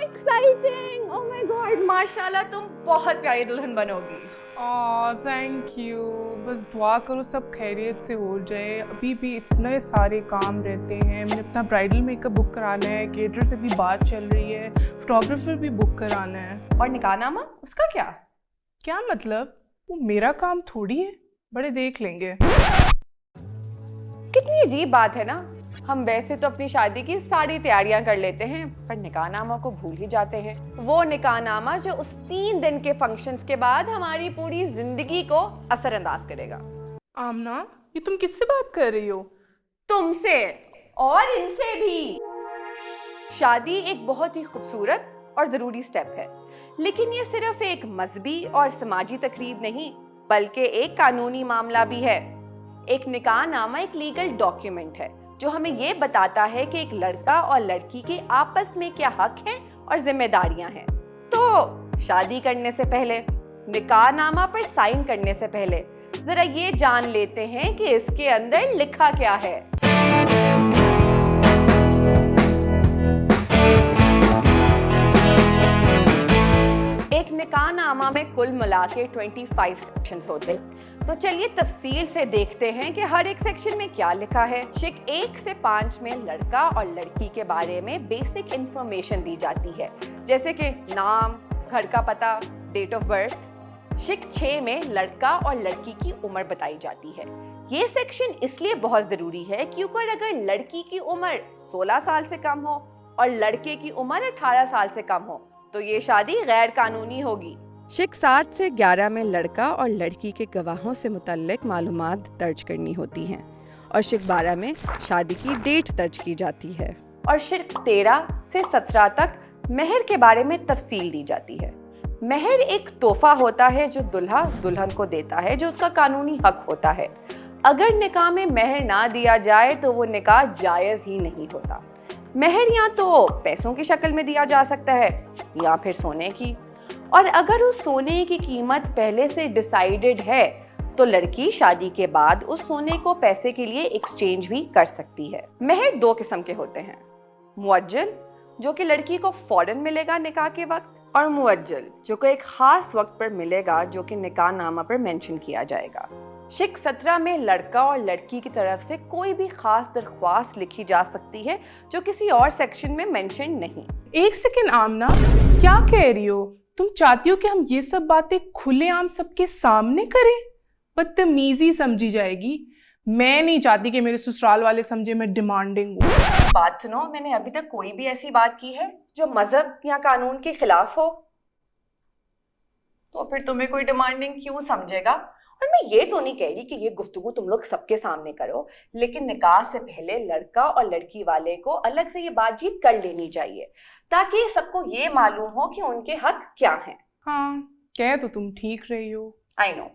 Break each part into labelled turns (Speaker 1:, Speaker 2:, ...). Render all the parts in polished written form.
Speaker 1: exciting! Oh my God, माशाल्लाह तुम बहुत प्यारी दुल्हन बनोगी।
Speaker 2: Thank you. बस दुआ करो सब खैरियत से हो जाए। अभी भी इतने सारे काम रहते हैं। मैंने अपना ब्राइडल मेकअप बुक कराना है, केटरर से भी बात चल रही है, फोटोग्राफर भी बुक कराना है।
Speaker 1: और निकाहनामा उसका क्या?
Speaker 2: क्या मतलब? वो मेरा काम थोड़ी है, बड़े देख लेंगे।
Speaker 1: कितनी अजीब बात है ना, हम वैसे तो अपनी शादी की सारी तैयारियां कर लेते हैं पर निकाहनामा को भूल ही जाते हैं। वो निकाहनामा जो उस 3 दिन के फंक्शंस के बाद हमारी पूरी जिंदगी को असरअंदाज करेगा।
Speaker 2: आमना, ये तुम किससे बात कर रही हो?
Speaker 1: तुमसे और इनसे भी। शादी एक बहुत ही खूबसूरत और जरूरी स्टेप है, लेकिन ये सिर्फ एक मजहबी और समाजी तकरीब नहीं बल्कि एक कानूनी मामला भी है। एक निकाहनामा एक लीगल डॉक्यूमेंट है जो हमें ये बताता है कि एक लड़का और लड़की के आपस में क्या हक हैं और जिम्मेदारियां हैं। तो शादी करने से पहले, निकाहनामा पर साइन करने से पहले जरा ये जान लेते हैं कि इसके अंदर लिखा क्या है। एक निकाहनामा में कुल मिला के 25 सेक्शंस होते हैं। तो चलिए तफसील से देखते हैं कि हर एक सेक्शन में क्या लिखा है। शिक 1 से 5 में लड़का और लड़की के बारे में बेसिक इंफॉर्मेशन दी जाती है, जैसे कि नाम, घर का पता, डेट ऑफ बर्थ। शिक 6 में लड़का और लड़की की उम्र बताई जाती है। ये सेक्शन इसलिए बहुत जरूरी है क्योंकि अगर लड़की की उम्र 16 साल से कम हो और लड़के की उम्र 18 साल से कम हो तो ये शादी गैर कानूनी होगी। शिक 7 से 11 में लड़का और लड़की के गवाहों से मुतल्लिक मालूमात दर्ज करनी होती हैं और शिक 12 में शादी की डेट दर्ज की जाती है और शिक 13 से 17 तक मेहर के बारे में तफसील दी जाती है। मेहर एक तोहफा होता है जो दुल्हा दुल्हन को देता है, जो उसका कानूनी हक होता है। अगर निकाह में मेहर ना दिया जाए तो वो निकाह जायज़ ही नहीं होता। मेहर या तो पैसों की शक्ल में दिया जा सकता है या फिर सोने की, और अगर उस सोने की कीमत पहले से डिसाइडेड है तो लड़की शादी के बाद उस सोने को पैसे के लिए एक्सचेंज भी कर सकती है। मेहर 2 किस्म के होते हैं, मुअज्जल जो कि लड़की को फौरन मिलेगा निकाह के वक्त, और मुअज्जल जो कि एक खास वक्त पर मिलेगा जो कि निकाहनामा पर मेंशन किया जाएगा। शिक 17 में लड़का और लड़की की तरफ से कोई भी खास दरख्वास्त लिखी जा सकती है जो किसी और सेक्शन में मेंशन नहीं।
Speaker 2: एक सेकेंड आमना, क्या कह रही हो? तुम चाहती हो कि हम ये सब बातें खुलेआम सबके सामने करें? बदतमीजी समझी जाएगी। मैं नहीं चाहती कि मेरे ससुराल वाले समझे मैं डिमांडिंग हूँ।
Speaker 1: बात सुनो, मैंने अभी तक कोई भी ऐसी बात की है जो मजहब या कानून के खिलाफ हो? तो फिर तुम्हें कोई डिमांडिंग क्यों समझेगा? और मैं ये तो नहीं कह रही कि ये गुफ्तगू तुम लोग सबके सामने करो, लेकिन निकाह से पहले लड़का और लड़की वाले को अलग से ये बातचीत कर लेनी चाहिए ताकि सबको ये मालूम हो कि उनके हक क्या हैं।
Speaker 2: हाँ, कह तो तुम ठीक रही हो।
Speaker 1: I know.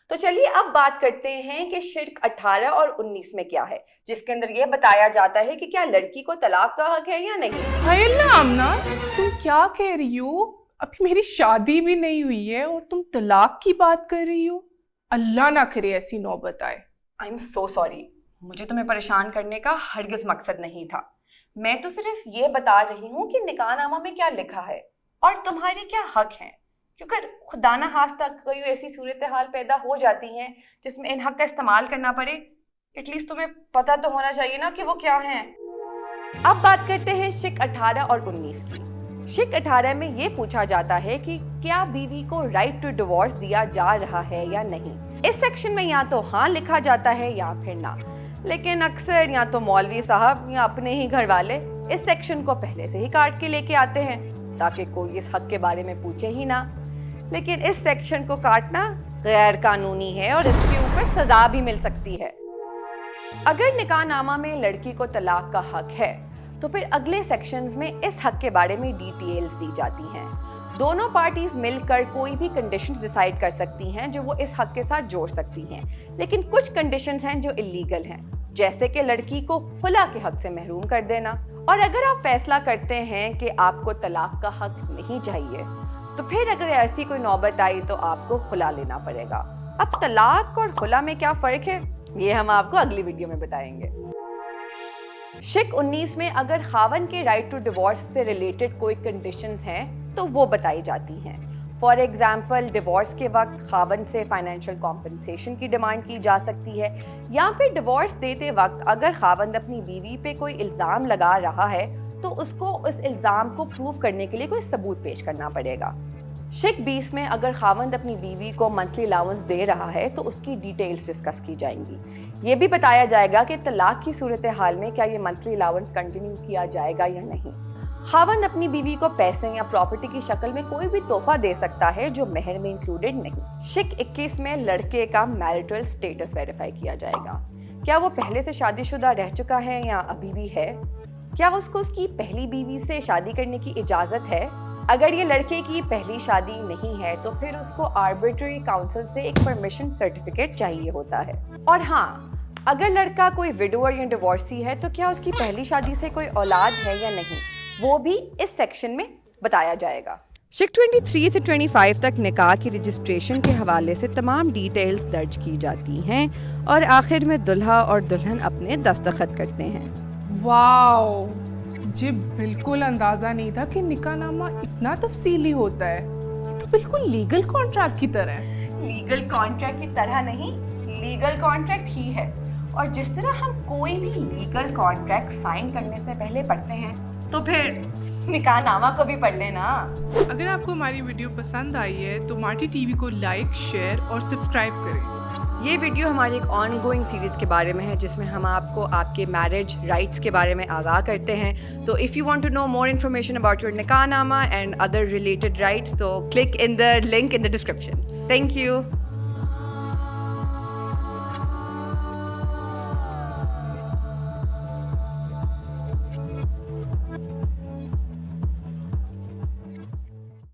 Speaker 1: तो चलिए अब बात करते हैं कि शिर्क 18 और 19 में क्या है, जिसके अंदर ये बताया जाता है कि क्या लड़की को तलाक का हक है या नहीं।
Speaker 2: हाय अल्लाह आमना, तुम क्या कह रही हो? अभी मेरी शादी भी नहीं हुई है और तुम तलाक की बात कर रही हो। अल्लाह ना करे ऐसी नौबत आए।
Speaker 1: आई एम सो सॉरी, मुझे तुम्हें परेशान करने का हरगिज मकसद नहीं था। मैं तो सिर्फ ये बता रही हूँ कि निकाहनामा में क्या लिखा है और तुम्हारे क्या हक हैं, क्योंकि खुदा ना खास्ता कोई ऐसी सूरत हाल पैदा हो जाती हैं जिसमें इन हक का इस्तेमाल करना पड़े, एटलीस्ट तुम्हें पता तो होना चाहिए ना कि वो क्या हैं। अब बात करते हैं शिक 18 और 19 की। शिक 18 में ये पूछा जाता है कि क्या बीवी को राइट टू डिवोर्स दिया जा रहा है या नहीं। इस सेक्शन में या तो हाँ लिखा जाता है या फिर ना, लेकिन अक्सर या तो मौलवी साहब या अपने ही घर वाले इस सेक्शन को पहले से ही काट के लेके आते हैं ताकि कोई इस हक के बारे में पूछे ही ना। लेकिन इस सेक्शन को काटना गैर कानूनी है और इसके ऊपर सजा भी मिल सकती है। अगर निकाहनामा में लड़की को तलाक का हक है तो फिर अगले सेक्शंस में इस हक के बारे में डिटेल्स दी जाती हैं। दोनों पार्टीज मिलकर कोई भी कंडीशंस डिसाइड कर सकती हैं जो वो इस हक के साथ जोड़ सकती हैं, लेकिन कुछ कंडीशंस हैं जो इलीगल हैं, जैसे कि लड़की को खुला के हक से महरूम कर देना। और अगर आप फैसला करते हैं कि आपको तलाक का हक नहीं चाहिए तो फिर अगर ऐसी कोई नौबत आई तो आपको खुला लेना पड़ेगा। अब तलाक और खुला में क्या फर्क है ये हम आपको अगली वीडियो में बताएंगे। शिक 19 में अगर खावन के राइट टू डिवोर्स से रिलेटेड कोई कंडीशंस हैं तो वो बताई जाती हैं। फॉर एग्जाम्पल, डिवोर्स के वक्त खावन से फाइनेंशियल कॉम्पनसेशन की डिमांड की जा सकती है, या फिर डिवोर्स देते वक्त अगर खावंद अपनी बीवी पे कोई इल्ज़ाम लगा रहा है तो उसको उस इल्ज़ाम को प्रूव करने के लिए कोई सबूत पेश करना पड़ेगा। शिक 20 में अगर खावंद अपनी बीवी को मंथली अलाउंस दे रहा है तो उसकी डिटेल्स डिस्कस की जाएंगी। ये भी बताया जाएगा कि तलाक की सूरत हाल में क्या ये मंथली अलाउंस कंटिन्यू किया जाएगा या नहीं। खावंद अपनी बीवी को पैसे या प्रॉपर्टी की शक्ल में कोई भी तोहफा दे सकता है जो महर में इंक्लूडेड नहीं। शिक 21 में लड़के का मैरिटल स्टेटस वेरीफाई किया जाएगा। क्या वो पहले से शादीशुदा रह चुका है या अभी भी है? क्या उसको उसकी पहली बीवी से शादी करने की इजाज़त है? अगर ये लड़के की पहली शादी नहीं है तो फिर उसको आर्बिट्रेरी काउंसिल से एक परमिशन सर्टिफिकेट चाहिए होता है। और हाँ, अगर लड़का कोई विडोअर या डिवोर्सी है तो क्या उसकी पहली शादी से कोई औलाद है या नहीं, वो भी इस सेक्शन में बताया जाएगा। शिक 23 से 25 तक निकाह की रजिस्ट्रेशन के हवाले से तमाम डिटेल्स दर्ज की जाती हैं और आखिर में दुल्हा और दुल्हन अपने दस्तखत करते हैं।
Speaker 2: वाओ, मुझे बिल्कुल अंदाज़ा नहीं था कि निकाह नामा इतना तफसीली होता है। ये तो बिल्कुल लीगल कॉन्ट्रैक्ट की तरह है।
Speaker 1: लीगल कॉन्ट्रैक्ट की तरह नहीं, लीगल कॉन्ट्रैक्ट ही है। और जिस तरह हम कोई भी लीगल कॉन्ट्रैक्ट साइन करने से पहले पढ़ते हैं तो फिर निकाहनामा को भी पढ़ लेना।
Speaker 2: अगर आपको हमारी वीडियो पसंद आई है तो माटी टीवी को लाइक, शेयर और सब्सक्राइब करें।
Speaker 1: ये वीडियो हमारी एक ऑन गोइंग सीरीज़ के बारे में है जिसमें हम आपको आपके मैरिज राइट्स के बारे में आगाह करते हैं। तो if you want to know more information about your निकाहनामा एंड अदर रिलेटेड राइट्स तो click in the link in the description. Thank you.